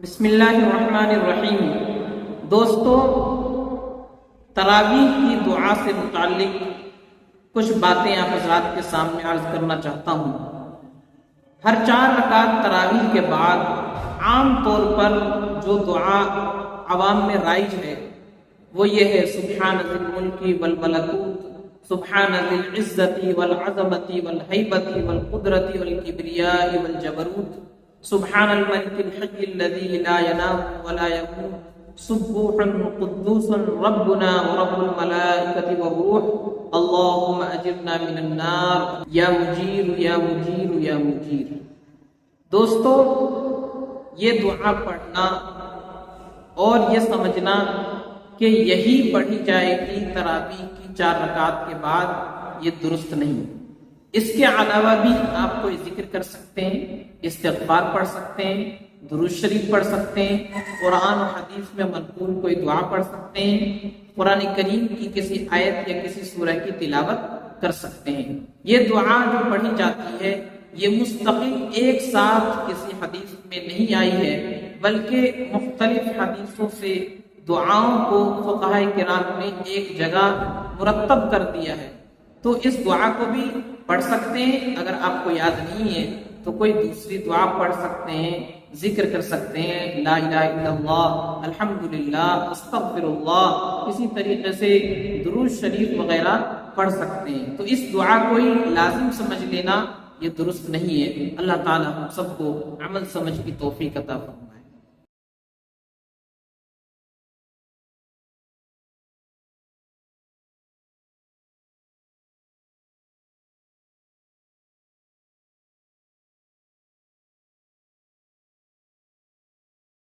بسم اللہ الرحمن الرحیم۔ دوستو، تراویح کی دعا سے متعلق کچھ باتیں آپ حضرات کے سامنے عرض کرنا چاہتا ہوں۔ ہر 4 رکعت تراویح کے بعد عام طور پر جو دعا عوام میں رائج ہے وہ یہ ہے: سبحان ذی الملک والملکوت، سبحان ذی العزت والعظمت والہیبت والقدرت والکبریاء والجبروت، سبحان الملک الحی الذی لا ینام ولا یموت، سبوح قدوس ربنا ورب الملائکۃ والروح، اللہم اجرنا من النار یا مجیر یا مجیر یا مجیر۔ دوستو، یہ دعا پڑھنا اور یہ سمجھنا کہ یہی پڑھی جائے گی تراویح کی 4 رکعات کے بعد، یہ درست نہیں۔ اس کے علاوہ بھی آپ کوئی ذکر کر سکتے ہیں، استغفار پڑھ سکتے ہیں، درود شریف پڑھ سکتے ہیں، قرآن و حدیث میں منقول کوئی دعا پڑھ سکتے ہیں، قرآن کریم کی کسی آیت یا کسی سورہ کی تلاوت کر سکتے ہیں۔ یہ دعا جو پڑھی جاتی ہے یہ مستقل ایک ساتھ کسی حدیث میں نہیں آئی ہے، بلکہ مختلف حدیثوں سے دعاؤں کو فقہاء کرام نے ایک جگہ مرتب کر دیا ہے۔ تو اس دعا کو بھی پڑھ سکتے ہیں۔ اگر آپ کو یاد نہیں ہے تو کوئی دوسری دعا پڑھ سکتے ہیں، ذکر کر سکتے ہیں، لا الہ الا اللہ، الحمدللہ، استغفر اللہ، اسی طریقے سے درود شریف وغیرہ پڑھ سکتے ہیں۔ تو اس دعا کو ہی لازم سمجھ لینا یہ درست نہیں ہے۔ اللہ تعالی ہم سب کو عمل سمجھ کی توفیق عطا فرمائے۔